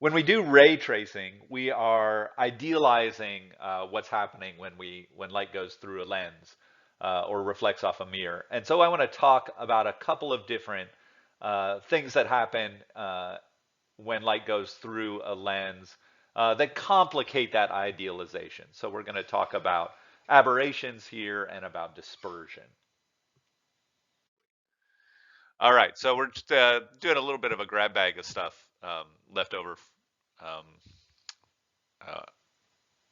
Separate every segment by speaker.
Speaker 1: When we do ray tracing, we are idealizing what's happening when light goes through a lens or reflects off a mirror. And so I want to talk about a couple of different things that happen when light goes through a lens that complicate that idealization. So we're going to talk about aberrations here and about dispersion. All right, so we're just doing a little bit of a grab bag of stuff left over um, uh,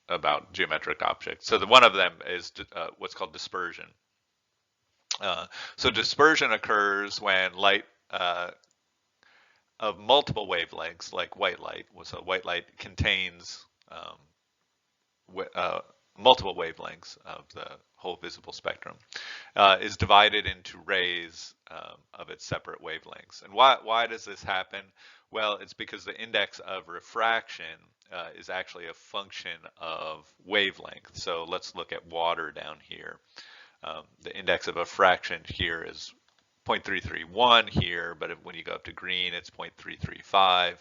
Speaker 1: about geometric objects. So one of them is what's called dispersion. So dispersion occurs when light of multiple wavelengths, like white light, so white light contains uh, multiple wavelengths of the whole visible spectrum, is divided into rays of its separate wavelengths. And why does this happen? Well, it's because the index of refraction is actually a function of wavelength. So let's look at water down here. The index of refraction here is 0.331 here, but when you go up to green, it's 0.335.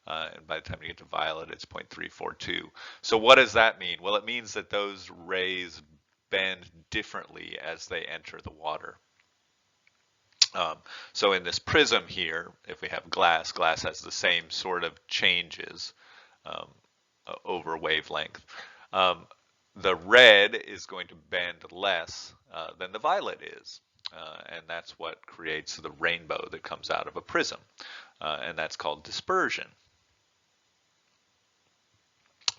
Speaker 1: And by the time you get to violet, it's 0.342. So what does that mean? Well, it means that those rays bend differently as they enter the water. So in this prism here, if we have glass has the same sort of changes over wavelength. The red is going to bend less than the violet is. And that's what creates the rainbow that comes out of a prism. And that's called dispersion.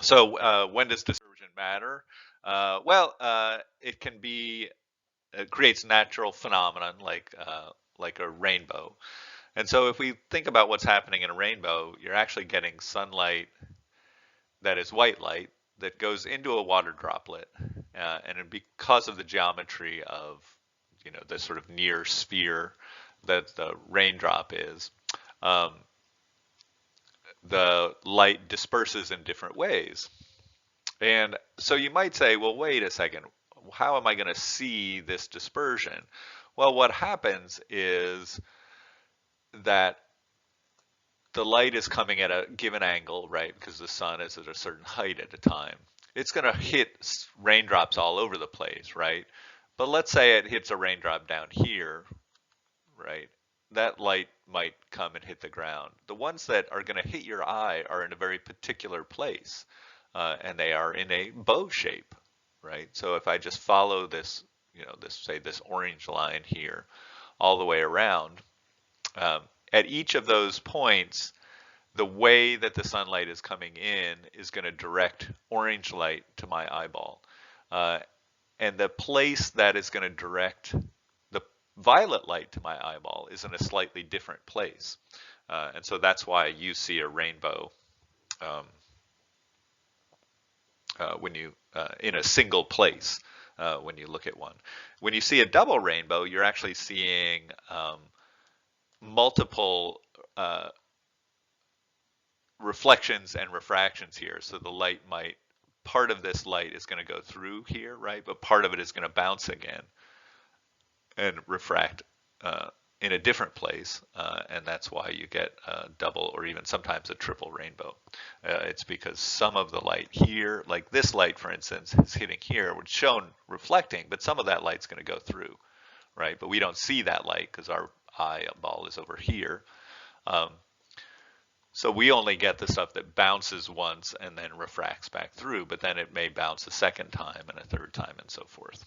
Speaker 1: So when does dispersion matter? It can be, it creates natural phenomenon like a rainbow. And so if we think about what's happening in a rainbow, you're actually getting sunlight that is white light that goes into a water droplet. And because of the geometry of, the sort of near sphere that the raindrop is, the light disperses in different ways. And so you might say, well, wait a second, how am I going to see this dispersion? Well, what happens is that the light is coming at a given angle, right? Because the sun is at a certain height at a time. It's going to hit raindrops all over the place, right? But let's say it hits a raindrop down here, right? That light might come and hit the ground. The ones that are going to hit your eye are in a very particular place, and they are in a bow shape, right? So if I just follow this, this orange line here all the way around, at each of those points, the way that the sunlight is coming in is going to direct orange light to my eyeball. And the place that is going to direct the violet light to my eyeball is in a slightly different place. And so that's why you see a rainbow when you in a single place when you look at one. When you see a double rainbow, you're actually seeing multiple reflections and refractions here. So the light part of this light is going to go through here, right? But part of it is going to bounce again and refract in a different place. And that's why you get a double or even sometimes a triple rainbow. It's because some of the light here, like this light, for instance, is hitting here, which is shown reflecting, but some of that light's going to go through, right? But we don't see that light because our eyeball is over here. So we only get the stuff that bounces once and then refracts back through, but then it may bounce a second time and a third time and so forth.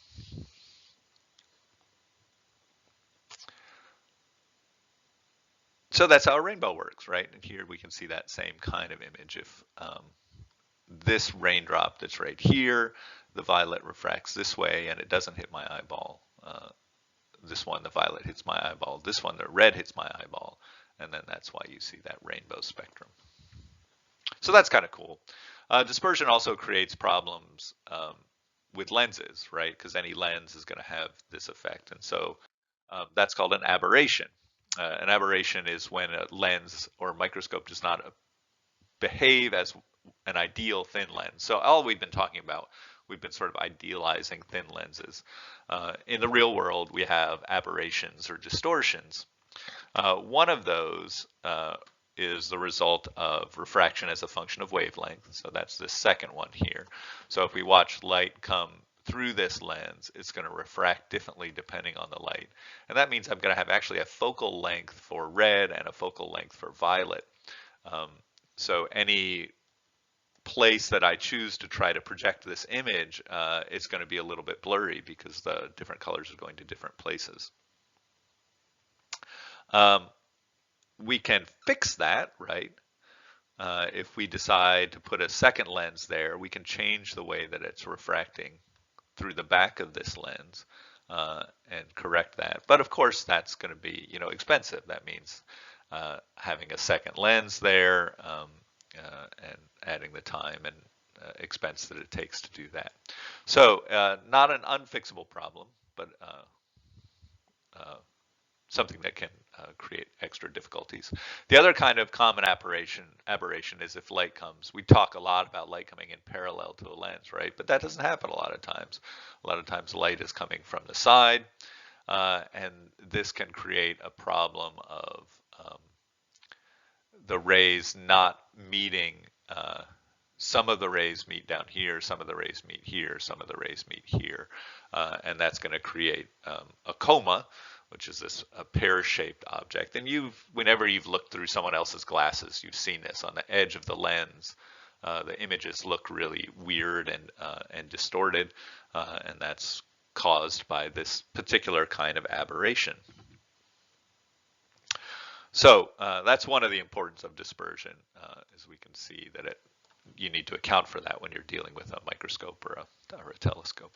Speaker 1: So that's how a rainbow works, right? And here we can see that same kind of image. If this raindrop that's right here, the violet refracts this way and it doesn't hit my eyeball. This one, the violet hits my eyeball. This one, the red hits my eyeball. And then that's why you see that rainbow spectrum. So that's kind of cool. Dispersion also creates problems with lenses, right? Because any lens is going to have this effect. And so that's called an aberration. An aberration is when a lens or microscope does not behave as an ideal thin lens. So all we've been talking about, we've been sort of idealizing thin lenses. In the real world, we have aberrations or distortions. One of those is the result of refraction as a function of wavelength. So that's the second one here. So if we watch light come through this lens, it's going to refract differently depending on the light. And that means I'm going to have actually a focal length for red and a focal length for violet. So any place that I choose to try to project this image, it's going to be a little bit blurry because the different colors are going to different places. We can fix that, right? If we decide to put a second lens there, we can change the way that it's refracting through the back of this lens and correct that. But of course, that's going to be, expensive. That means having a second lens there and adding the time and expense that it takes to do that. So not an unfixable problem, but something that can create extra difficulties. The other kind of common aberration is if light comes. We talk a lot about light coming in parallel to a lens, right? But that doesn't happen a lot of times. A lot of times light is coming from the side, and this can create a problem of the rays not meeting. Some of the rays meet down here, some of the rays meet here, some of the rays meet here, and that's going to create a coma, which is this a pear-shaped object. And whenever you've looked through someone else's glasses, you've seen this on the edge of the lens. The images look really weird and distorted, and that's caused by this particular kind of aberration. So that's one of the importance of dispersion, as we can see that you need to account for that when you're dealing with a microscope or a telescope.